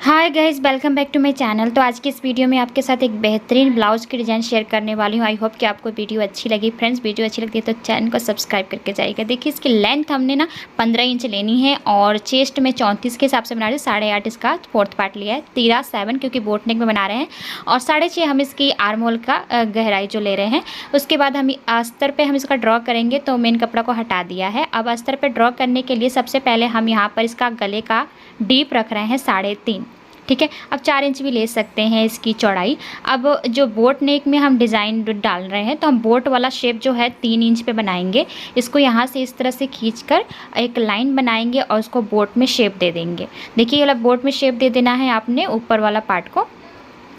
Hi guys, welcome back to my channel. तो आज की इस वीडियो में आपके साथ एक बेहतरीन ब्लाउज़ की डिज़ाइन शेयर करने वाली हूँ। आई होप कि आपको वीडियो अच्छी लगी। फ्रेंड्स, वीडियो अच्छी लगती है तो चैनल को सब्सक्राइब करके जाइएगा। देखिए, इसकी लेंथ हमने ना 15 इंच लेनी है और चेस्ट में 34 के हिसाब से बना रहे हैं। 8.5 इसका फोर्थ पार्ट लिया है, 13 7 क्योंकि बोट नेक में बना रहे हैं और 6.5 हम इसकी आर्म होल का गहराई जो ले रहे हैं। उसके बाद हम अस्तर पर हम इसका ड्रॉ करेंगे। तो मेन कपड़ा को हटा दिया है। अब अस्तर पर ड्रॉ करने के लिए सबसे पहले हम यहाँ पर इसका गले का डीप रख रहे हैं 3.5। ठीक है, अब 4 इंच भी ले सकते हैं इसकी चौड़ाई। अब जो बोट नेक में हम डिज़ाइन डाल रहे हैं तो हम बोट वाला शेप जो है 3 इंच पे बनाएंगे। इसको यहाँ से इस तरह से खींचकर एक लाइन बनाएंगे और उसको बोट में शेप दे देंगे। देखिए, ये वाला बोट में शेप दे देना है आपने ऊपर वाला पार्ट को।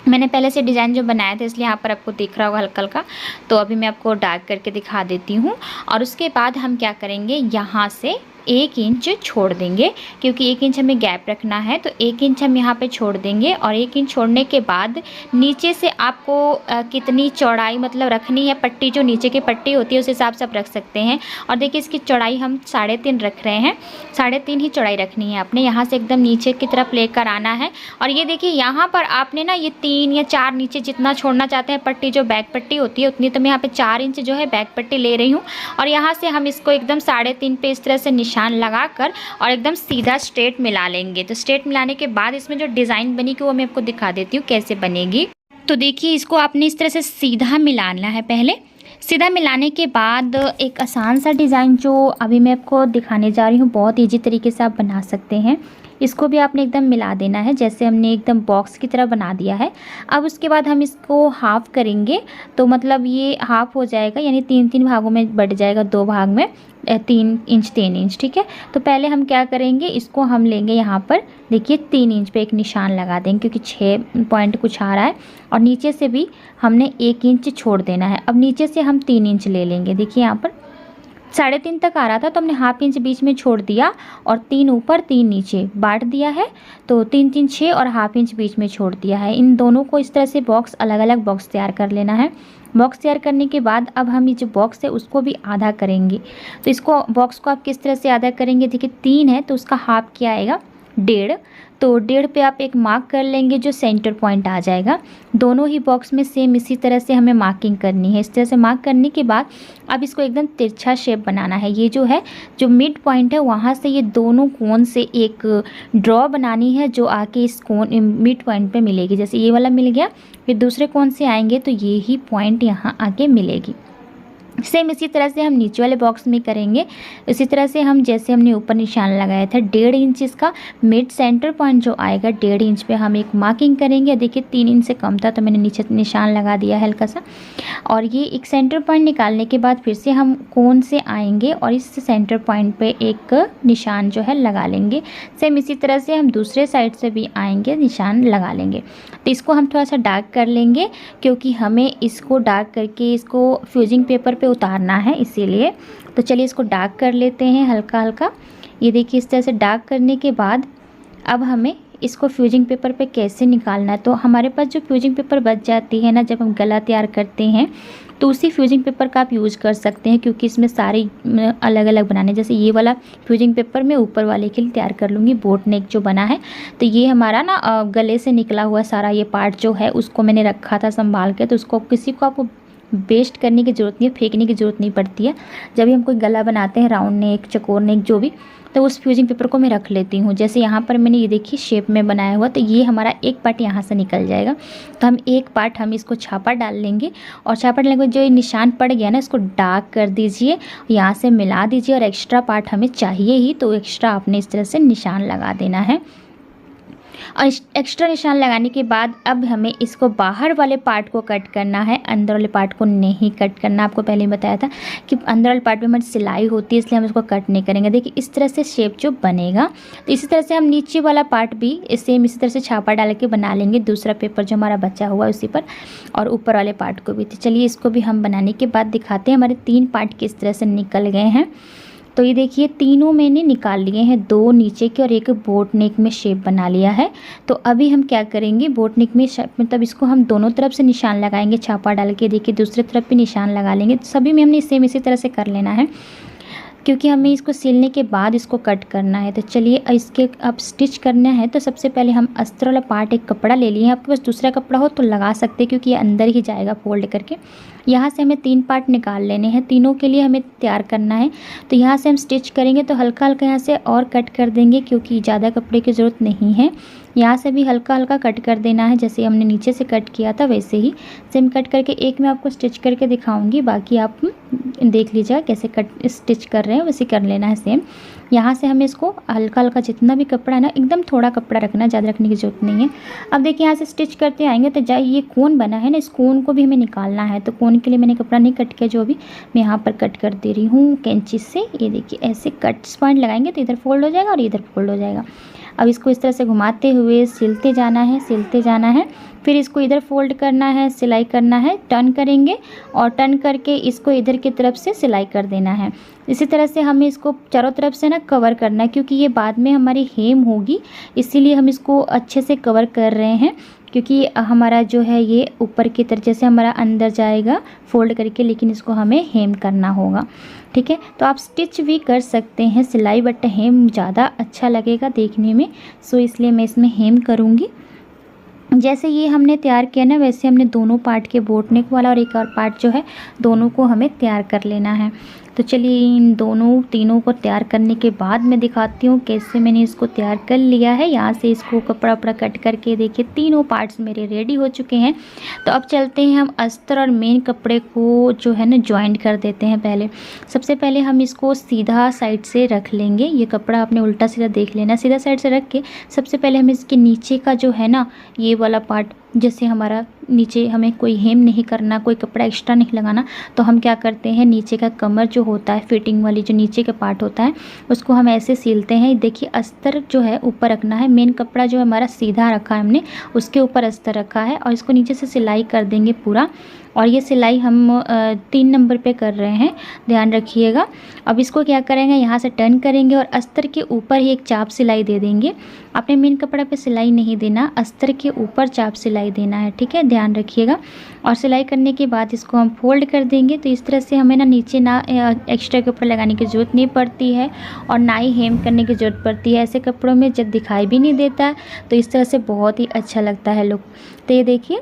मैंने पहले से डिज़ाइन जो बनाया था इसलिए यहाँ पर आपको दिख रहा होगा हल्का हल्का। तो अभी मैं आपको डार्क करके दिखा देती हूँ। और उसके बाद हम क्या करेंगे, यहाँ से 1 इंच छोड़ देंगे क्योंकि 1 इंच हमें गैप रखना है। तो 1 इंच हम यहाँ पे छोड़ देंगे और 1 इंच छोड़ने के बाद नीचे से आपको कितनी चौड़ाई मतलब रखनी है, पट्टी जो नीचे की पट्टी होती है उस हिसाब से आप रख सकते हैं। और देखिए, इसकी चौड़ाई हम 3.5 रख रहे हैं। 3.5 ही चौड़ाई रखनी है आपने। यहाँ से एकदम नीचे की तरफ लेकर आना है। और ये देखिए, यहाँ पर आपने ना ये 3 या 4 नीचे जितना छोड़ना चाहते हैं पट्टी, जो बैक पट्टी होती है उतनी। तो मैं यहाँ पे 4 इंच जो है बैक पट्टी ले रही हूँ और यहाँ से हम इसको एकदम 3.5 पे इस तरह से निशान लगाकर और एकदम सीधा स्ट्रेट मिला लेंगे। तो स्ट्रेट मिलाने के बाद इसमें जो डिज़ाइन बनी कि वो मैं आपको दिखा देती हूँ कैसे बनेगी। तो देखिए, इसको आपने इस तरह से सीधा मिलाना है। पहले सीधा मिलाने के बाद एक आसान सा डिज़ाइन जो अभी मैं आपको दिखाने जा रही हूँ, बहुत ईजी तरीके से आप बना सकते हैं। इसको भी आपने एकदम मिला देना है, जैसे हमने एकदम बॉक्स की तरह बना दिया है। अब उसके बाद हम इसको हाफ़ करेंगे। तो मतलब ये हाफ़ हो जाएगा, यानी 3-3 भागों में बढ़ जाएगा, 2 भाग में 3 इंच 3 इंच। ठीक है, तो पहले हम क्या करेंगे, इसको हम लेंगे यहाँ पर। देखिए, 3 इंच पे एक निशान लगा देंगे क्योंकि 6 पॉइंट कुछ आ रहा है और नीचे से भी हमने 1 इंच छोड़ देना है। अब नीचे से हम 3 इंच ले लेंगे। देखिए, यहाँ पर 3.5 तक आ रहा था तो हमने हाफ इंच बीच में छोड़ दिया और 3 ऊपर 3 नीचे बांट दिया है। तो 3 3 6 और हाफ इंच बीच में छोड़ दिया है। इन दोनों को इस तरह से बॉक्स अलग अलग बॉक्स तैयार कर लेना है। बॉक्स तैयार करने के बाद अब हम ये जो बॉक्स है उसको भी आधा करेंगे। तो इसको बॉक्स को आप किस तरह से आधा करेंगे, देखिए 3 है तो उसका हाफ क्या आएगा, 1.5। तो 1.5 पे आप एक मार्क कर लेंगे जो सेंटर पॉइंट आ जाएगा। दोनों ही बॉक्स में सेम इसी तरह से हमें मार्किंग करनी है। इस तरह से मार्क करने के बाद अब इसको एकदम तिरछा शेप बनाना है। ये जो है, जो मिड पॉइंट है वहाँ से ये दोनों कोन से एक ड्रॉ बनानी है जो आके इस कोन मिड पॉइंट पे मिलेगी। जैसे ये वाला मिल गया, फिर दूसरे कोन से आएंगे तो ये ही पॉइंट यहाँ आके मिलेगी। सेम इसी तरह से हम नीचे वाले बॉक्स में करेंगे। इसी तरह से हम जैसे हमने ऊपर निशान लगाया था 1.5 इंच इसका मिड सेंटर पॉइंट जो आएगा 1.5 इंच पे हम एक मार्किंग करेंगे। देखिए, 3 इंच से कम था तो मैंने नीचे निशान लगा दिया है हल्का सा। और ये एक सेंटर पॉइंट निकालने के बाद फिर से हम कोन से आएंगे और इस सेंटर पॉइंट पे एक निशान जो है लगा लेंगे। सेम इसी तरह से हम दूसरे साइड से भी आएंगे, निशान लगा लेंगे। तो इसको हम थोड़ा सा डार्क कर लेंगे क्योंकि हमें इसको डार्क करके इसको फ्यूजिंग पेपर पे उतारना है, इसीलिए। तो चलिए इसको डार्क कर लेते हैं हल्का हल्का। ये देखिए, इस तरह से डार्क करने के बाद अब हमें इसको फ्यूजिंग पेपर पे कैसे निकालना है। तो हमारे पास जो फ्यूजिंग पेपर बच जाती है ना जब हम गला तैयार करते हैं, तो उसी फ्यूजिंग पेपर का आप यूज़ कर सकते हैं क्योंकि इसमें सारे अलग अलग बनाने। जैसे ये वाला फ्यूजिंग पेपर मैं ऊपर वाले के लिए तैयार कर लूँगी, बोट नेक जो बना है। तो ये हमारा ना गले से निकला हुआ सारा ये पार्ट जो है उसको मैंने रखा था संभाल के। तो उसको किसी को आपको वेस्ट करने की ज़रूरत नहीं है, फेंकने की ज़रूरत नहीं पड़ती है। जब भी हम कोई गला बनाते हैं, राउंड नेक, चकोर नेक, जो भी, तो उस फ्यूजिंग पेपर को मैं रख लेती हूँ। जैसे यहाँ पर मैंने ये देखिए शेप में बनाया हुआ, तो ये हमारा एक पार्ट यहाँ से निकल जाएगा। तो हम एक पार्ट हम इसको छापा डाल लेंगे और छापा डालने के बाद जो ये निशान पड़ गया ना इसको डार्क कर दीजिए, यहाँ से मिला दीजिए। और एक्स्ट्रा पार्ट हमें चाहिए ही तो एक्स्ट्रा आपने इस तरह से निशान लगा देना है। और एक्स्ट्रा निशान लगाने के बाद अब हमें इसको बाहर वाले पार्ट को कट करना है, अंदर वाले पार्ट को नहीं कट करना। आपको पहले ही बताया था कि अंदर वाले पार्ट में हमारी सिलाई होती है, इसलिए हम इसको कट नहीं करेंगे। देखिए, इस तरह से शेप जो बनेगा। तो इसी तरह से हम नीचे वाला पार्ट भी सेम इसी तरह से छापा डाल के बना लेंगे, दूसरा पेपर जो हमारा बचा हुआ है उसी पर, और ऊपर वाले पार्ट को भी। तो चलिए इसको भी हम बनाने के बाद दिखाते हैं हमारे 3 पार्ट किस तरह से निकल गए हैं। तो ये देखिए, तीनों मैंने निकाल लिए हैं, 2 नीचे के और एक बोट नेक में शेप बना लिया है। तो अभी हम क्या करेंगे, बोट नेक में मतलब इसको हम दोनों तरफ से निशान लगाएंगे छापा डाल के। देखिए, दूसरी तरफ भी निशान लगा लेंगे। तो सभी में हमने सेम इसी तरह से कर लेना है। क्योंकि हमें इसको सिलने के बाद इसको कट करना है। तो चलिए इसके अब स्टिच करना है। तो सबसे पहले हम अस्तर वाला पार्ट एक कपड़ा ले लिए, आपके पास दूसरा कपड़ा हो तो लगा सकते हैं क्योंकि ये अंदर ही जाएगा फोल्ड करके। यहाँ से हमें 3 पार्ट निकाल लेने हैं, तीनों के लिए हमें तैयार करना है। तो यहाँ से हम स्टिच करेंगे तो हल्का हल्का यहाँ से और कट कर देंगे क्योंकि ज़्यादा कपड़े की ज़रूरत नहीं है। यहाँ से भी हल्का हल्का कट कर देना है, जैसे हमने नीचे से कट किया था वैसे ही सेम कट करके एक मैं आपको स्टिच करके दिखाऊंगी, बाकी आप देख लीजिएगा कैसे कट स्टिच कर रहे हैं वैसे कर लेना है सेम। यहाँ से हमें इसको हल्का हल्का जितना भी कपड़ा है ना, एकदम थोड़ा कपड़ा रखना है, ज़्यादा रखने की ज़रूरत नहीं है। अब देखिए यहाँ से स्टिच करते आएंगे तो ये कोन बना है ना, इस कोन को भी हमें निकालना है। तो कोन के लिए मैंने कपड़ा नहीं कट किया, जो भी मैं यहाँ पर कट कर दे रही हूँ कैंची से। ये देखिए ऐसे कट पॉइंट लगाएंगे तो इधर फोल्ड हो जाएगा और इधर फोल्ड हो जाएगा। अब इसको इस तरह से घुमाते हुए सिलते जाना है, सिलते जाना है। फिर इसको इधर फोल्ड करना है, सिलाई करना है, टर्न करेंगे और टर्न करके इसको इधर की तरफ से सिलाई कर देना है। इसी तरह से हमें इसको चारों तरफ से ना कवर करना है क्योंकि ये बाद में हमारी हेम होगी, इसीलिए हम इसको अच्छे से कवर कर रहे हैं। क्योंकि हमारा जो है ये ऊपर की तरफ जैसे हमारा अंदर जाएगा फोल्ड करके, लेकिन इसको हमें हेम करना होगा। ठीक है, तो आप स्टिच भी कर सकते हैं सिलाई, बट हेम ज़्यादा अच्छा लगेगा देखने में, सो इसलिए मैं इसमें हेम करूँगी। जैसे ये हमने तैयार किया ना, वैसे हमने दोनों पार्ट के बोट नेक वाला और एक और पार्ट जो है दोनों को हमें तैयार कर लेना है। तो चलिए इन तीनों को तैयार करने के बाद मैं दिखाती हूँ कैसे मैंने इसको तैयार कर लिया है। यहाँ से इसको कपड़ा कट करके देखिए तीनों पार्ट्स मेरे रेडी हो चुके हैं। तो अब चलते हैं हम अस्तर और मेन कपड़े को जो है ना जॉइंट कर देते हैं। पहले सबसे पहले हम इसको सीधा साइड से रख लेंगे। ये कपड़ा आपने उल्टा सीधा देख लेना, सीधा साइड से रख के सबसे पहले हम इसके नीचे का जो है ना ये वाला पार्ट, जैसे हमारा नीचे हमें कोई हेम नहीं करना, कोई कपड़ा एक्स्ट्रा नहीं लगाना, तो हम क्या करते हैं नीचे का कमर जो होता है फिटिंग वाली जो नीचे का पार्ट होता है उसको हम ऐसे सिलते हैं। देखिए अस्तर जो है ऊपर रखना है, मेन कपड़ा जो है हमारा सीधा रखा है हमने, उसके ऊपर अस्तर रखा है और इसको नीचे से सिलाई कर देंगे पूरा। और ये सिलाई हम 3 नंबर पे कर रहे हैं, ध्यान रखिएगा। अब इसको क्या करेंगे, यहाँ से टर्न करेंगे और अस्तर के ऊपर ही एक चाप सिलाई दे देंगे। आपने मेन कपड़ा पे सिलाई नहीं देना, अस्तर के ऊपर चाप सिलाई देना है, ठीक है, ध्यान रखिएगा। और सिलाई करने के बाद इसको हम फोल्ड कर देंगे। तो इस तरह से हमें ना नीचे ना एक्स्ट्रा कपड़ा लगाने की ज़रूरत नहीं पड़ती है और ना ही हेम करने की ज़रूरत पड़ती है। ऐसे कपड़ों में जब दिखाई भी नहीं देता है तो इस तरह से बहुत ही अच्छा लगता है लुक। तो ये देखिए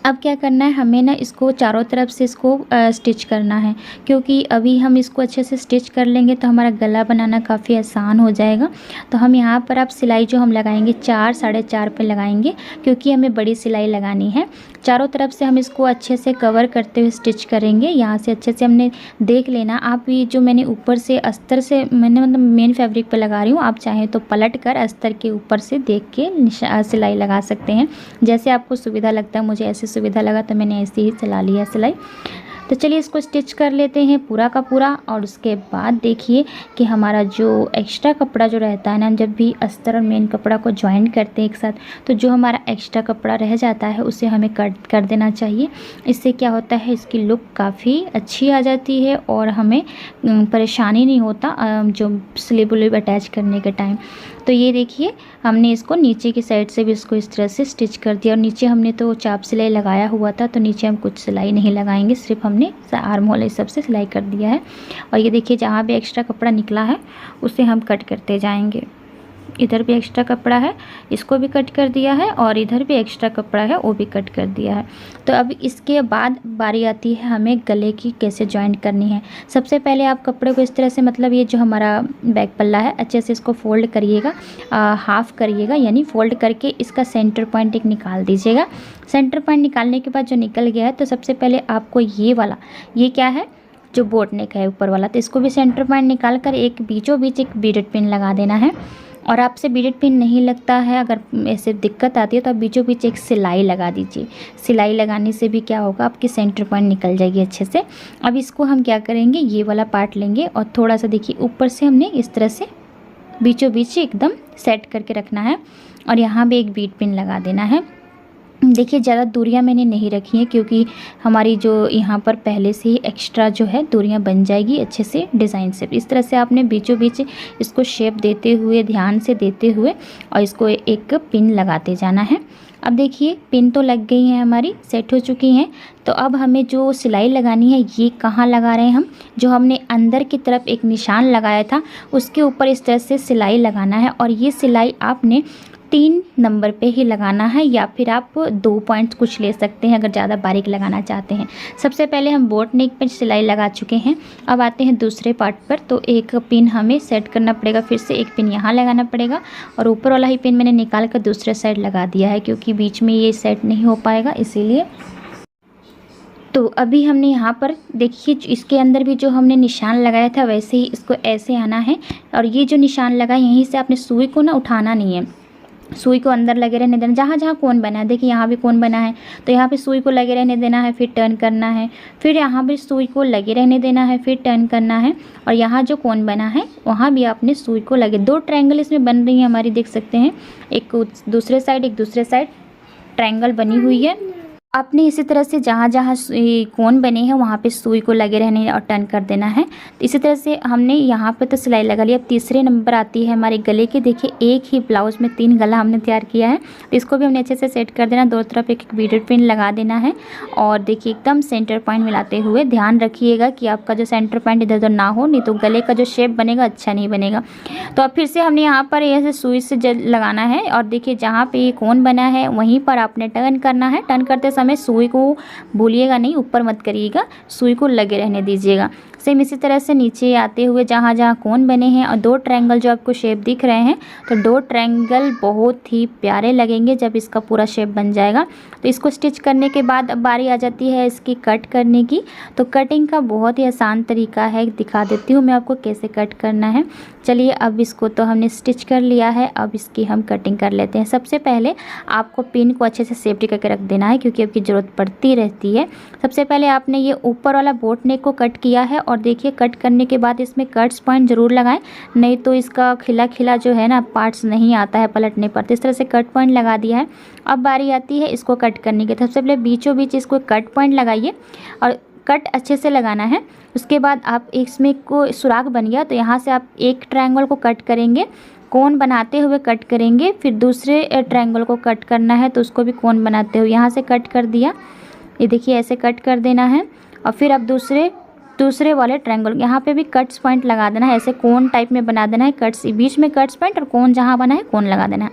अब क्या करना है, हमें ना इसको चारों तरफ से इसको स्टिच करना है, क्योंकि अभी हम इसको अच्छे से स्टिच कर लेंगे तो हमारा गला बनाना काफ़ी आसान हो जाएगा। तो हम यहाँ पर आप सिलाई जो हम लगाएंगे 4 साढ़े 4 पे लगाएंगे, क्योंकि हमें बड़ी सिलाई लगानी है। चारों तरफ से हम इसको अच्छे से कवर करते हुए स्टिच करेंगे। यहाँ से अच्छे से हमने देख लेना, आप ये जो मैंने ऊपर से अस्तर से मैंने मतलब मेन फैब्रिक पे लगा रही हूँ, आप चाहें तो पलट कर अस्तर के ऊपर से देख के सिलाई लगा सकते हैं, जैसे आपको सुविधा लगता है। मुझे ऐसे सुविधा लगा तो मैंने ऐसे ही चला लिया सिलाई। तो चलिए इसको स्टिच कर लेते हैं पूरा का पूरा। और उसके बाद देखिए कि हमारा जो एक्स्ट्रा कपड़ा जो रहता है ना, जब भी अस्तर और मेन कपड़ा को ज्वाइन करते हैं एक साथ, तो जो हमारा एक्स्ट्रा कपड़ा रह जाता है उसे हमें कट कर देना चाहिए। इससे क्या होता है, इसकी लुक काफ़ी अच्छी आ जाती है और हमें परेशानी नहीं होता जो स्लीव उलीव अटैच करने के टाइम। तो ये देखिए हमने इसको नीचे की साइड से भी इसको इस तरह से स्टिच कर दिया। और नीचे हमने तो चाप सिलाई लगाया हुआ था, तो नीचे हम कुछ सिलाई नहीं लगाएंगे, सिर्फ हमने आर्म होल सब से सिलाई कर दिया है। और ये देखिए जहाँ भी एक्स्ट्रा कपड़ा निकला है उसे हम कट करते जाएंगे। इधर भी एक्स्ट्रा कपड़ा है, इसको भी कट कर दिया है, और इधर भी एक्स्ट्रा कपड़ा है वो भी कट कर दिया है। तो अब इसके बाद बारी आती है हमें गले की कैसे जॉइंट करनी है। सबसे पहले आप कपड़े को इस तरह से, मतलब ये जो हमारा बैक पल्ला है, अच्छे से इसको फोल्ड करिएगा, हाफ करिएगा, यानी फोल्ड करके इसका सेंटर पॉइंट एक निकाल दीजिएगा। सेंटर पॉइंट निकालने के बाद जो निकल गया है, तो सबसे पहले आपको ये वाला, ये क्या है, जो बोट नेक है ऊपर वाला, तो इसको भी सेंटर पॉइंट निकाल कर एक बीचों बीच एक बीडेड पिन लगा देना है। और आपसे बीडेड पिन नहीं लगता है, अगर ऐसे दिक्कत आती है, तो आप बीचों बीच एक सिलाई लगा दीजिए। सिलाई लगाने से भी क्या होगा, आपकी सेंटर पॉइंट निकल जाएगी अच्छे से। अब इसको हम क्या करेंगे, ये वाला पार्ट लेंगे और थोड़ा सा देखिए ऊपर से हमने इस तरह से बीचों बीच एकदम सेट करके रखना है और यहाँ भी एक बीड पिन लगा देना है। देखिए ज़्यादा दूरियां मैंने नहीं रखी हैं, क्योंकि हमारी जो यहाँ पर पहले से ही एक्स्ट्रा जो है दूरियां बन जाएगी अच्छे से डिज़ाइन से। इस तरह से आपने बीचों बीच इसको शेप देते हुए, ध्यान से देते हुए, और इसको एक पिन लगाते जाना है। अब देखिए पिन तो लग गई हैं, हमारी सेट हो चुकी हैं। तो अब हमें जो सिलाई लगानी है ये कहाँ लगा रहे हैं हम, जो हमने अंदर की तरफ एक निशान लगाया था उसके ऊपर इस तरह से सिलाई लगाना है। और ये सिलाई आपने 3 नंबर पे ही लगाना है, या फिर आप 2 पॉइंट्स कुछ ले सकते हैं अगर ज़्यादा बारीक लगाना चाहते हैं। सबसे पहले हम बोट नेक पे सिलाई लगा चुके हैं। अब आते हैं दूसरे पार्ट पर। तो एक पिन हमें सेट करना पड़ेगा, फिर से एक पिन यहाँ लगाना पड़ेगा और ऊपर वाला ही पिन मैंने निकाल कर दूसरे साइड लगा दिया है, क्योंकि बीच में ये सेट नहीं हो पाएगा इसीलिए। तो अभी हमने यहाँ पर देखिए इसके अंदर भी जो हमने निशान लगाया था वैसे ही इसको ऐसे आना है। और ये जो निशान लगा है यहीं से आपने सुई को ना उठाना नहीं है, सुई को अंदर लगे रहने देना। जहाँ जहाँ कोन बना है, देखिए यहाँ भी कोन बना है तो यहाँ पे सुई को लगे रहने देना है, फिर टर्न करना है। फिर यहाँ भी सुई को लगे रहने देना है, फिर टर्न करना है। और यहाँ जो कोन बना है वहाँ भी आपने सुई को लगे, 2 ट्रायंगल इसमें बन रही है हमारी, देख सकते हैं। एक दूसरे साइड, एक दूसरे साइड ट्रायंगल बनी हुई है। आपने इसी तरह से जहाँ जहाँ कोन बने हैं वहाँ पे सुई को लगे रहने और टर्न कर देना है। तो इसी तरह से हमने यहाँ पे तो सिलाई लगा ली। अब तीसरे नंबर आती है हमारे गले की। देखिए एक ही ब्लाउज़ में 3 गला हमने तैयार किया है, तो इसको भी हमने अच्छे से सेट कर देना। दोनों तरफ एक एक बीडेड पिन लगा देना है और देखिए एकदम सेंटर पॉइंट मिलाते हुए। ध्यान रखिएगा कि आपका जो सेंटर पॉइंट इधर उधर ना हो, नहीं तो गले का जो शेप बनेगा अच्छा नहीं बनेगा। तो अब फिर से हमने यहाँ पर ऐसे सुई से लगाना है और देखिए जहाँ पे ये कोन बना है वहीं पर आपने टर्न करना है। टर्न करते समय सुई को भूलिएगा नहीं, ऊपर मत करिएगा, सुई को लगे रहने दीजिएगा। सेम इसी तरह से नीचे आते हुए जहाँ जहाँ कोन बने हैं और 2 ट्रायंगल जो आपको शेप दिख रहे हैं, तो 2 ट्रायंगल बहुत ही प्यारे लगेंगे जब इसका पूरा शेप बन जाएगा। तो इसको स्टिच करने के बाद अब बारी आ जाती है इसकी कट करने की। तो कटिंग का बहुत ही आसान तरीका है, दिखा देती हूँ मैं आपको कैसे कट करना है। चलिए अब इसको तो हमने स्टिच कर लिया है, अब इसकी हम कटिंग कर लेते हैं। सबसे पहले आपको पिन को अच्छे से सेफ्टी करके रख देना है, क्योंकि आपकी ज़रूरत पड़ती रहती है। सबसे पहले आपने ये ऊपर वाला बोट नेक को कट किया है और देखिए कट करने के बाद इसमें कट्स पॉइंट ज़रूर लगाएं, नहीं तो इसका खिला खिला जो है ना पार्ट्स नहीं आता है पलटने पर। तो इस तरह से कट पॉइंट लगा दिया है। अब बारी आती है इसको कट करने की। सबसे पहले बीचों बीच इसको कट पॉइंट लगाइए और कट अच्छे से लगाना है। उसके बाद आप इसमें को सुराख बन गया तो यहाँ से आप एक ट्रायंगल को कट करेंगे, कोन बनाते हुए कट करेंगे। फिर दूसरे ट्रायंगल को कट करना है तो उसको भी कोन बनाते हुए यहाँ से कट कर दिया। ये देखिए ऐसे कट कर देना है। और फिर अब दूसरे वाले ट्रायंगल यहाँ पे भी कट्स पॉइंट लगा देना है, ऐसे कोन टाइप में बना देना है। कट्स बीच में कट्स पॉइंट और कोन जहाँ बना है कोन लगा देना है।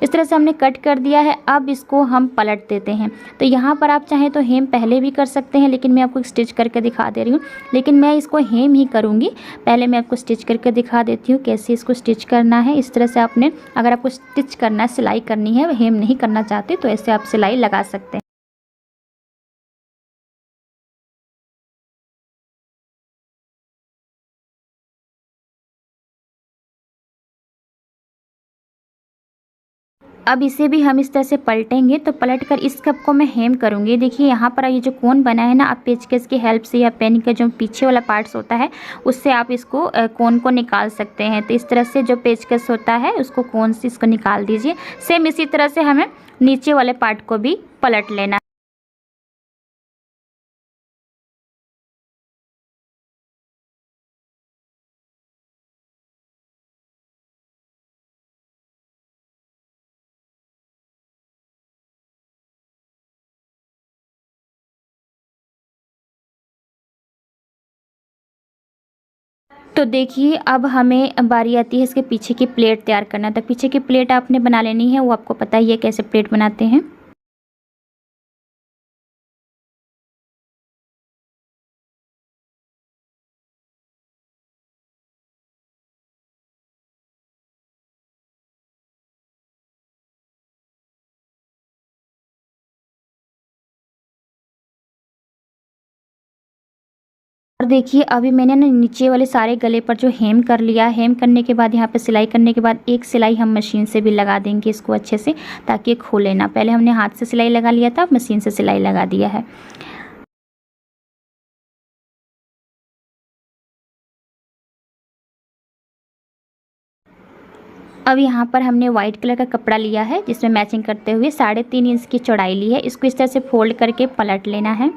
इस तरह से हमने कट कर दिया है। अब इसको हम पलट देते हैं। तो यहाँ पर आप चाहें तो हेम पहले भी कर सकते हैं, लेकिन मैं आपको स्टिच करके दिखा दे रही हूँ। लेकिन मैं इसको हेम ही करूँगी, पहले मैं आपको स्टिच करके दिखा देती हूँ कैसे इसको स्टिच करना है। इस तरह से आपने, अगर आपको स्टिच करना है, सिलाई करनी है, हेम नहीं करना चाहते तो ऐसे आप सिलाई लगा सकते हैं। अब इसे भी हम इस तरह से पलटेंगे। तो पलट कर इस कप को मैं हेम करूँगी। देखिए यहाँ पर ये जो कोन बना है ना, आप पेचकस की हेल्प से या पेन का जो पीछे वाला पार्ट्स होता है उससे आप इसको कोन को निकाल सकते हैं। तो इस तरह से जो पेचकस होता है उसको कोन से इसको निकाल दीजिए। सेम इसी तरह से हमें नीचे वाले पार्ट को भी पलट लेना। तो देखिए अब हमें बारी आती है इसके पीछे की प्लेट तैयार करना। तो पीछे की प्लेट आपने बना लेनी है, वो आपको पता ही है कैसे प्लेट बनाते हैं। और देखिए अभी मैंने ना नीचे वाले सारे गले पर जो हेम कर लिया, हेम करने के बाद यहाँ पे सिलाई करने के बाद एक सिलाई हम मशीन से भी लगा देंगे इसको अच्छे से, ताकि ये खोले ना। पहले हमने हाथ से सिलाई लगा लिया था, अब मशीन से सिलाई लगा दिया है। अब यहाँ पर हमने वाइट कलर का कपड़ा लिया है जिसमें मैचिंग करते हुए 3.5 इंच की चौड़ाई ली है। इसको इस तरह से फोल्ड करके पलट लेना है।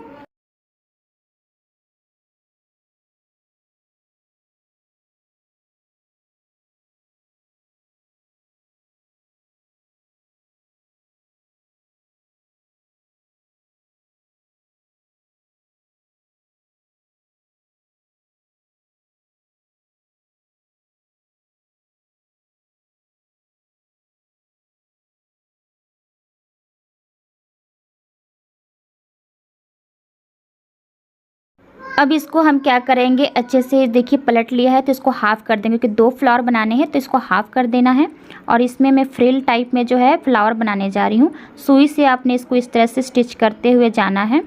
अब इसको हम क्या करेंगे, अच्छे से देखिए पलट लिया है तो इसको हाफ़ कर देंगे, क्योंकि 2 फ्लावर बनाने हैं तो इसको हाफ़ कर देना है। और इसमें मैं फ्रिल टाइप में जो है फ्लावर बनाने जा रही हूँ। सुई से आपने इसको इस तरह से स्टिच करते हुए जाना है।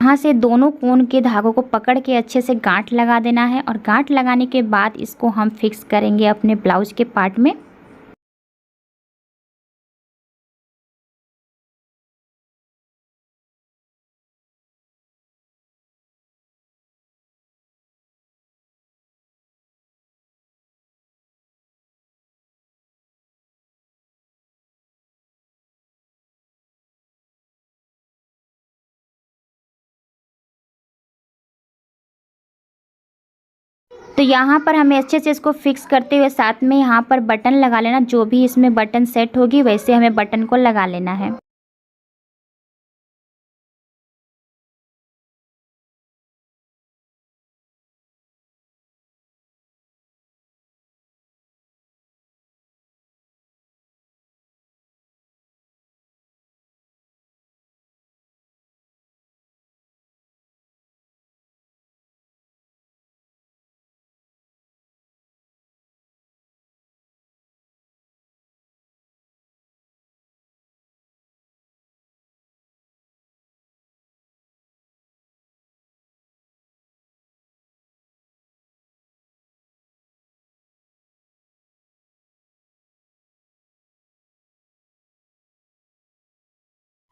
यहाँ से दोनों कोन के धागों को पकड़ के अच्छे से गांठ लगा देना है, और गांठ लगाने के बाद इसको हम फिक्स करेंगे अपने ब्लाउज के पार्ट में। तो यहाँ पर हमें अच्छे से इसको फिक्स करते हुए साथ में यहाँ पर बटन लगा लेना, जो भी इसमें बटन सेट होगी वैसे हमें बटन को लगा लेना है।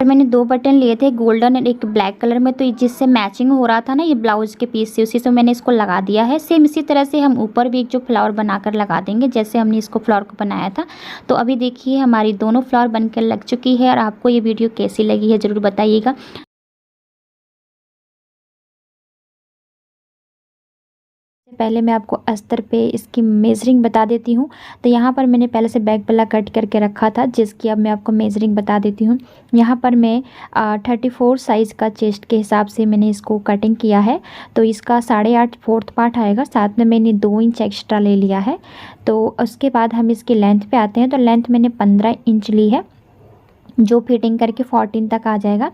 और मैंने 2 बटन लिए थे, गोल्डन और एक ब्लैक कलर में, तो जिससे मैचिंग हो रहा था ना ये ब्लाउज़ के पीस से, उसी से मैंने इसको लगा दिया है। सेम इसी तरह से हम ऊपर भी एक जो फ्लावर बनाकर लगा देंगे, जैसे हमने इसको फ्लावर को बनाया था। तो अभी देखिए हमारी दोनों फ्लावर बनकर लग चुकी है, और आपको ये वीडियो कैसी लगी है ज़रूर बताइएगा। पहले मैं आपको अस्तर पे इसकी मेजरिंग बता देती हूँ। तो यहाँ पर मैंने पहले से बैक पल्ला कट करके रखा था, जिसकी अब मैं आपको मेजरिंग बता देती हूँ। यहाँ पर मैं 34 साइज़ का चेस्ट के हिसाब से मैंने इसको कटिंग किया है। तो इसका 8.5 फोर्थ पार्ट आएगा, साथ में मैंने 2 इंच एक्स्ट्रा ले लिया है। तो उसके बाद हम इसकी लेंथ पे आते हैं। तो लेंथ मैंने 15 इंच ली है, जो फिटिंग करके 14 तक आ जाएगा।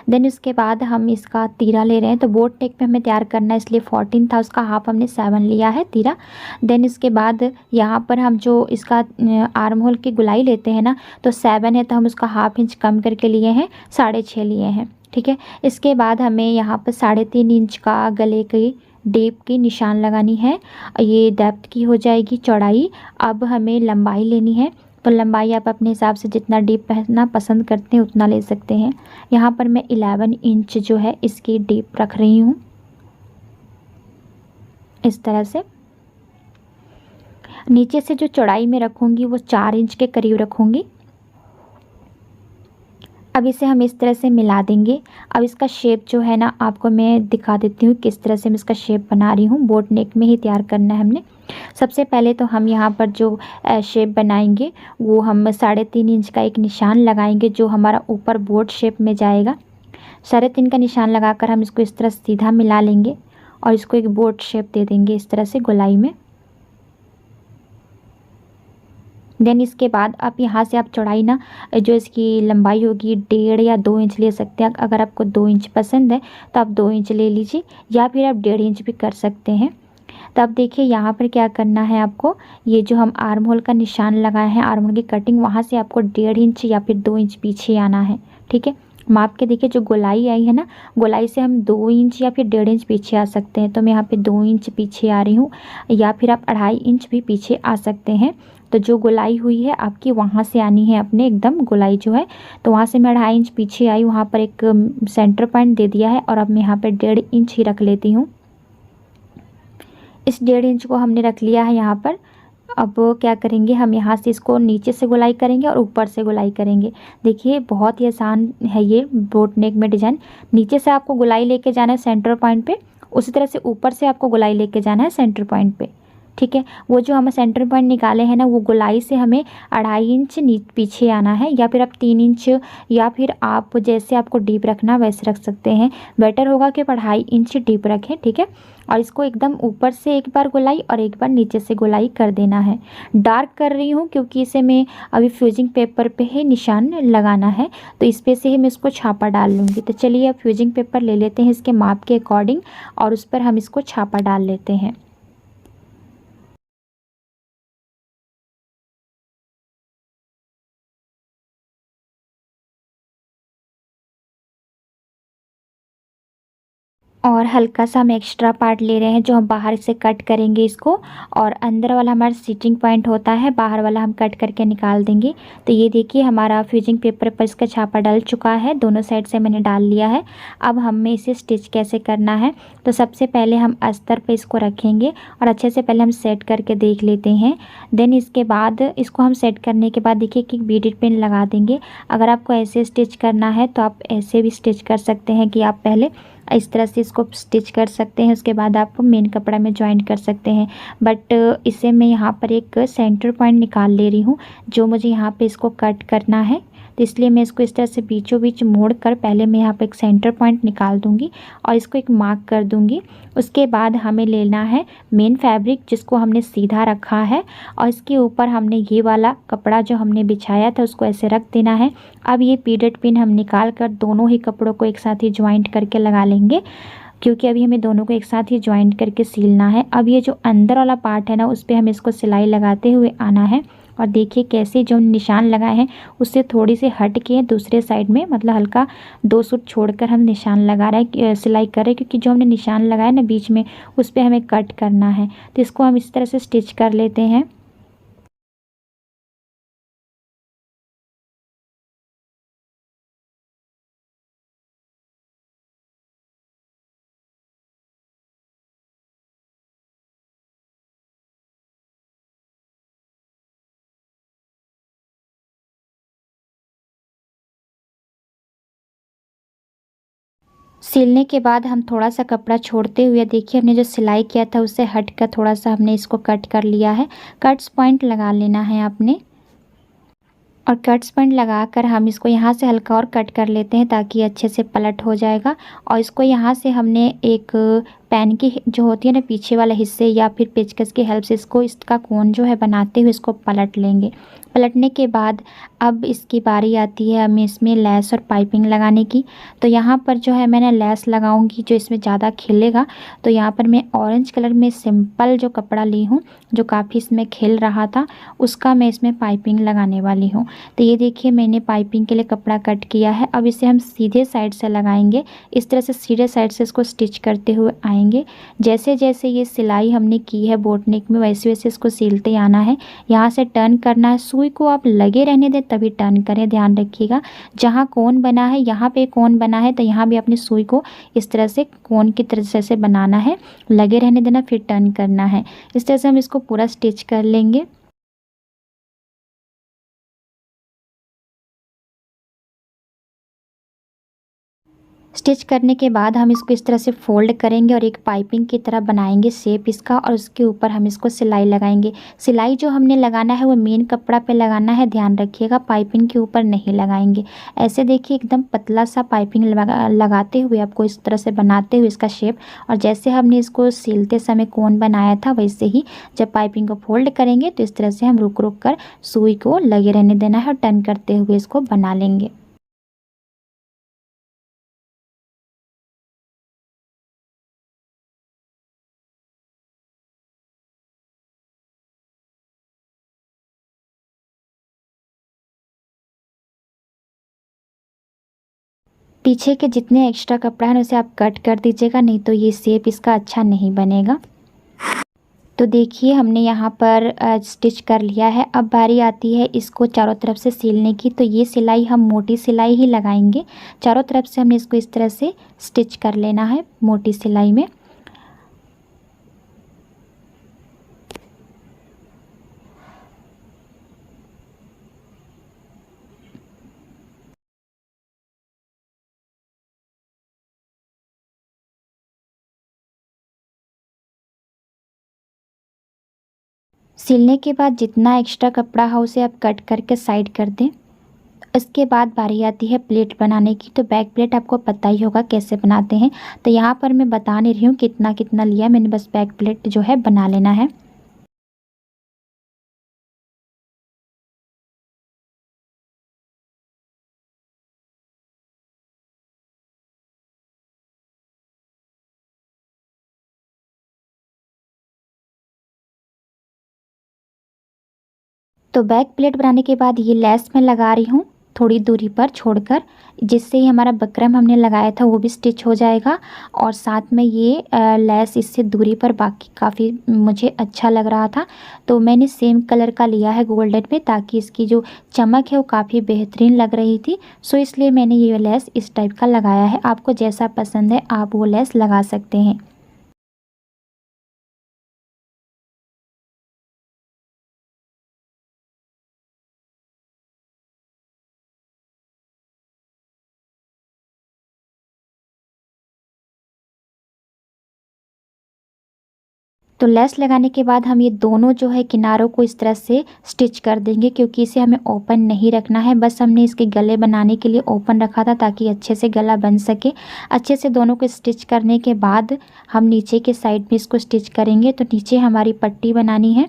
देन उसके बाद हम इसका तीरा ले रहे हैं। तो बोट नेक पे हमें तैयार करना है, इसलिए 14 था, उसका हाफ हमने 7 लिया है तीरा। देन इसके बाद यहाँ पर हम जो इसका आर्म होल की गुलाई लेते हैं ना, तो 7 है, तो हम उसका हाफ इंच कम करके लिए हैं, 6.5 लिए हैं। ठीक है। इसके बाद हमें यहाँ पर 3.5 इंच का गले की डेप की निशान लगानी है। ये डेप्थ की हो जाएगी चौड़ाई। अब हमें लंबाई लेनी है। तो लंबाई आप अपने हिसाब से जितना डीप पहनना पसंद करते हैं उतना ले सकते हैं। यहाँ पर मैं 11 इंच जो है इसकी डीप रख रही हूँ, इस तरह से। नीचे से जो चौड़ाई में रखूँगी वो 4 इंच के करीब रखूँगी। अब इसे हम इस तरह से मिला देंगे। अब इसका शेप जो है ना, आपको मैं दिखा देती हूँ किस तरह से मैं इसका शेप बना रही हूँ। बोट नेक में ही तैयार करना है हमने। सबसे पहले तो हम यहाँ पर जो शेप बनाएंगे वो हम 3.5 इंच का एक निशान लगाएंगे, जो हमारा ऊपर बोट शेप में जाएगा। 3.5 का निशान लगाकर हम इसको इस तरह सीधा मिला लेंगे, और इसको एक बोट शेप दे देंगे इस तरह से गोलाई में। देन इसके बाद आप यहाँ से आप चौड़ाई ना, जो इसकी लंबाई होगी 1.5 या 2 इंच ले सकते हैं। अगर आपको 2 इंच पसंद है तो आप 2 इंच ले लीजिए, या फिर आप 1.5 इंच भी कर सकते हैं। तो अब देखिए यहाँ पर क्या करना है आपको, ये जो हम आर्म होल का निशान लगाए हैं, आर्म होल की कटिंग, वहाँ से आपको 1.5 इंच या फिर 2 इंच पीछे आना है। ठीक है। माप के देखिए जो गोलाई आई है ना, गोलाई से हम 2 इंच या फिर 1.5 इंच पीछे आ सकते हैं। तो मैं यहाँ पे 2 इंच पीछे आ रही हूँ, या फिर आप 2.5 इंच भी पीछे आ सकते हैं। तो जो गोलाई हुई है आपकी वहाँ से आनी है अपने एकदम गोलाई जो है। तो वहाँ से मैं 2.5 इंच पीछे आई, वहाँ पर एक सेंटर पॉइंट दे दिया है, और अब मैं यहाँ पर 1.5 इंच ही रख लेती हूँ। इस 1.5 इंच को हमने रख लिया है यहाँ पर। अब क्या करेंगे, हम यहाँ से इसको नीचे से गोलाई करेंगे और ऊपर से गोलाई करेंगे। देखिए बहुत ही आसान है ये बोट नेक में डिज़ाइन। नीचे से आपको गोलाई लेके जाना है सेंटर पॉइंट पे, उसी तरह से ऊपर से आपको गोलाई लेके जाना है सेंटर पॉइंट पे। ठीक है, वो जो हम सेंटर पॉइंट निकाले हैं ना, वो गोलाई से हमें 2.5 इंच पीछे आना है, या फिर आप 3 इंच, या फिर आप जैसे आपको डीप रखना वैसे रख सकते हैं। बेटर होगा कि आप 2.5 इंच डीप रखें। ठीक है, और इसको एकदम ऊपर से एक बार गोलाई और एक बार नीचे से गोलाई कर देना है। डार्क कर रही हूँ क्योंकि इसे मैं अभी फ्यूजिंग पेपर पे ही निशान लगाना है, तो इस पे से ही मैं इसको छापा डाल लूँगी। तो चलिए अब फ्यूजिंग पेपर ले लेते हैं इसके माप के अकॉर्डिंग, और उस पर हम इसको छापा डाल लेते हैं। और हल्का सा हम एक्स्ट्रा पार्ट ले रहे हैं जो हम बाहर से कट करेंगे इसको, और अंदर वाला हमारा स्टिचिंग पॉइंट होता है, बाहर वाला हम कट करके निकाल देंगे। तो ये देखिए हमारा फ्यूजिंग पेपर पर इसका छापा डल चुका है, दोनों साइड से मैंने डाल लिया है। अब हमें इसे स्टिच कैसे करना है, तो सबसे पहले हम अस्तर पे इसको रखेंगे और अच्छे से पहले हम सेट करके देख लेते हैं। देन इसके बाद इसको हम सेट करने के बाद देखिए कि बीडेड पिन लगा देंगे। अगर आपको ऐसे स्टिच करना है तो आप ऐसे भी स्टिच कर सकते हैं कि आप पहले इस तरह से इसको स्टिच कर सकते हैं, उसके बाद आप मेन कपड़ा में ज्वाइन कर सकते हैं। बट इसे मैं यहाँ पर एक सेंटर पॉइंट निकाल ले रही हूँ जो मुझे यहाँ पे इसको कट करना है, तो इसलिए मैं इसको इस तरह से बीचों बीच मोड़ कर पहले मैं यहाँ पे एक सेंटर पॉइंट निकाल दूँगी और इसको एक मार्क कर दूँगी। उसके बाद हमें लेना है मेन फैब्रिक जिसको हमने सीधा रखा है, और इसके ऊपर हमने ये वाला कपड़ा जो हमने बिछाया था उसको ऐसे रख देना है। अब ये पीडेड पिन हम निकाल कर दोनों ही कपड़ों को एक साथ ही ज्वाइंट करके लगा लेंगे, क्योंकि अभी हमें दोनों को एक साथ ही ज्वाइंट करके सिलना है। अब ये जो अंदर वाला पार्ट है ना, उस पर हमें इसको सिलाई लगाते हुए आना है, और देखिए कैसे जो निशान लगाए हैं उससे थोड़ी सी हट के दूसरे साइड में, मतलब हल्का 2 सूट छोड़कर हम निशान लगा रहे हैं, सिलाई कर रहे हैं, क्योंकि जो हमने निशान लगाया ना बीच में उस पर हमें कट करना है। तो इसको हम इस तरह से स्टिच कर लेते हैं। सिलने के बाद हम थोड़ा सा कपड़ा छोड़ते हुए देखिए हमने जो सिलाई किया था उससे हट कर थोड़ा सा हमने इसको कट कर लिया है। कट्स पॉइंट लगा लेना है आपने, और कट्स पॉइंट लगाकर हम इसको यहाँ से हल्का और कट कर लेते हैं ताकि अच्छे से पलट हो जाएगा। और इसको यहाँ से हमने एक पैन की जो होती है ना पीछे वाला हिस्से या फिर पेचकस की हेल्प से इसको इसका कोन जो है बनाते हुए इसको पलट लेंगे। पलटने के बाद अब इसकी बारी आती है हमें इसमें लेस और पाइपिंग लगाने की। तो यहाँ पर जो है मैंने लेस लगाऊंगी जो इसमें ज़्यादा खिलेगा। तो यहाँ पर मैं ऑरेंज कलर में सिंपल जो कपड़ा ली हूँ जो काफ़ी इसमें खिल रहा था, उसका मैं इसमें पाइपिंग लगाने वाली हूँ। तो ये देखिए मैंने पाइपिंग के लिए कपड़ा कट किया है। अब इसे हम सीधे साइड से लगाएंगे, इस तरह से सीधे साइड से इसको स्टिच करते हुए आएंगे। जैसे जैसे ये सिलाई हमने की है बोट नेक में वैसे वैसे इसको सिलते आना है। यहाँ से टर्न करना है, सुई को आप लगे रहने दें तभी टर्न करें, ध्यान रखिएगा। जहाँ कोन बना है यहाँ पे कोन बना है तो यहाँ भी अपनी सुई को इस तरह से कोन की तरह से बनाना है, लगे रहने देना, फिर टर्न करना है। इस तरह से हम इसको पूरा स्टिच कर लेंगे। स्टिच करने के बाद हम इसको इस तरह से फोल्ड करेंगे और एक पाइपिंग की तरह बनाएंगे शेप इसका, और उसके ऊपर हम इसको सिलाई लगाएंगे। सिलाई जो हमने लगाना है वो मेन कपड़ा पे लगाना है, ध्यान रखिएगा, पाइपिंग के ऊपर नहीं लगाएंगे। ऐसे देखिए एकदम पतला सा पाइपिंग लगाते हुए आपको इस तरह से बनाते हुए इसका शेप, और जैसे हमने इसको सिलते समय कोन बनाया था वैसे ही जब पाइपिंग को फोल्ड करेंगे तो इस तरह से हम रुक रुक कर सुई को लगे रहने देना है और टर्न करते हुए इसको बना लेंगे। पीछे के जितने एक्स्ट्रा कपड़ा है उसे आप कट कर दीजिएगा, नहीं तो ये शेप इसका अच्छा नहीं बनेगा। तो देखिए हमने यहाँ पर स्टिच कर लिया है। अब बारी आती है इसको चारों तरफ से सिलने की। तो ये सिलाई हम मोटी सिलाई ही लगाएंगे, चारों तरफ से हमने इसको इस तरह से स्टिच कर लेना है मोटी सिलाई में। सिलने के बाद जितना एक्स्ट्रा कपड़ा है उसे आप कट करके साइड कर दें। इसके बाद बारी आती है प्लेट बनाने की। तो बैक प्लेट आपको पता ही होगा कैसे बनाते हैं, तो यहाँ पर मैं बता नहीं रही हूँ कितना कितना लिया मैंने, बस बैक प्लेट जो है बना लेना है। तो बैक प्लेट बनाने के बाद ये लेस मैं लगा रही हूँ थोड़ी दूरी पर छोड़कर, जिससे ही हमारा बकरम हमने लगाया था वो भी स्टिच हो जाएगा। और साथ में ये लेस इससे दूरी पर बाकी काफ़ी मुझे अच्छा लग रहा था, तो मैंने सेम कलर का लिया है गोल्डन में, ताकि इसकी जो चमक है वो काफ़ी बेहतरीन लग रही थी। सो इसलिए मैंने ये लेस इस टाइप का लगाया है। आपको जैसा पसंद है आप वो लेस लगा सकते हैं। तो लेस लगाने के बाद हम ये दोनों जो है किनारों को इस तरह से स्टिच कर देंगे, क्योंकि इसे हमें ओपन नहीं रखना है। बस हमने इसके गले बनाने के लिए ओपन रखा था ताकि अच्छे से गला बन सके। अच्छे से दोनों को स्टिच करने के बाद हम नीचे के साइड में इसको स्टिच करेंगे। तो नीचे हमारी पट्टी बनानी है,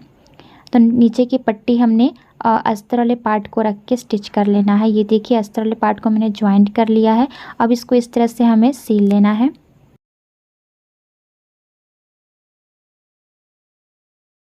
तो नीचे की पट्टी हमने अस्तर वाले पार्ट को रख के स्टिच कर लेना है। ये देखिए अस्तर वाले पार्ट को मैंने ज्वाइंट कर लिया है। अब इसको इस तरह से हमें सील लेना है।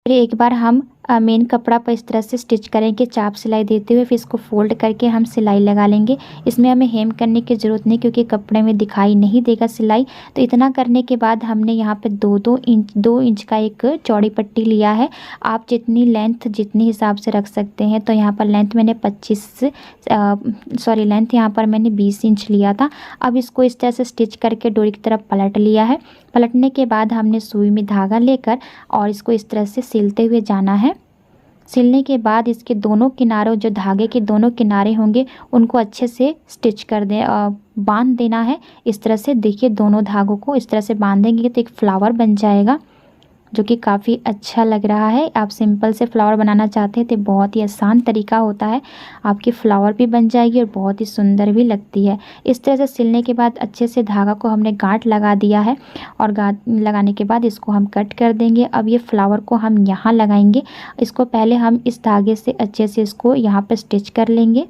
फिर एक बार हम मेन कपड़ा पर इस तरह से स्टिच करेंगे चाप सिलाई देते हुए, फिर इसको फोल्ड करके हम सिलाई लगा लेंगे। इसमें हमें हेम करने की ज़रूरत नहीं, क्योंकि कपड़े में दिखाई नहीं देगा सिलाई। तो इतना करने के बाद हमने यहाँ पे 2 इंच का एक चौड़ी पट्टी लिया है। आप जितनी लेंथ जितनी हिसाब से रख सकते हैं। तो यहाँ पर लेंथ मैंने 20 इंच लिया था। अब इसको इस तरह से स्टिच करके डोरी की तरफ पलट लिया है। पलटने के बाद हमने सुई में धागा लेकर और इसको इस तरह से सिलते हुए जाना है। सिलने के बाद इसके दोनों किनारों, जो धागे के दोनों किनारे होंगे, उनको अच्छे से स्टिच कर दें, बांध देना है। इस तरह से देखिए दोनों धागों को इस तरह से बांधेंगे तो एक फ्लावर बन जाएगा, जो कि काफ़ी अच्छा लग रहा है। आप सिंपल से फ्लावर बनाना चाहते हैं तो बहुत ही आसान तरीका होता है। आपकी फ्लावर भी बन जाएगी और बहुत ही सुंदर भी लगती है। इस तरह से सिलने के बाद अच्छे से धागा को हमने गांठ लगा दिया है, और गांठ लगाने के बाद इसको हम कट कर देंगे। अब ये फ्लावर को हम यहाँ लगाएंगे। इसको पहले हम इस धागे से अच्छे से इसको यहाँ पर स्टिच कर लेंगे।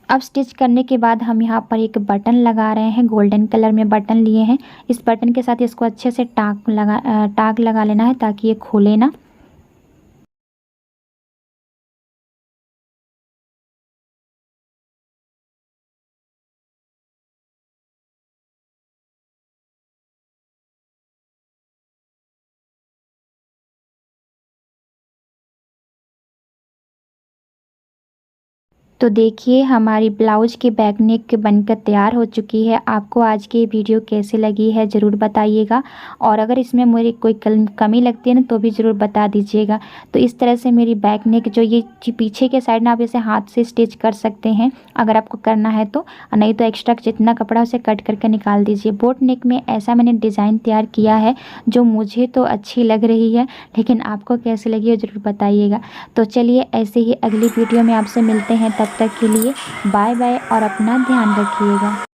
अब स्टिच करने के बाद हम यहाँ पर एक बटन लगा रहे हैं, गोल्डन कलर में बटन लिए हैं। इस बटन के साथ इसको अच्छे से टाक लगा लेना है, ताकि ये खोले ना। तो देखिए हमारी ब्लाउज की बैक नेक बनकर तैयार हो चुकी है। आपको आज की वीडियो कैसी लगी है ज़रूर बताइएगा, और अगर इसमें मेरी कोई कमी लगती है ना तो भी ज़रूर बता दीजिएगा। तो इस तरह से मेरी बैक नेक जो ये पीछे के साइड ना, आप इसे हाथ से स्टिच कर सकते हैं अगर आपको करना है तो, नहीं तो एक्स्ट्रा जितना कपड़ा उसे कट करके निकाल दीजिए। बोट नेक में ऐसा मैंने डिज़ाइन तैयार किया है जो मुझे तो अच्छी लग रही है, लेकिन आपको कैसी लगी है ज़रूर बताइएगा। तो चलिए ऐसे ही अगली वीडियो में आपसे मिलते हैं, तब तक के लिए बाय बाय और अपना ध्यान रखिएगा।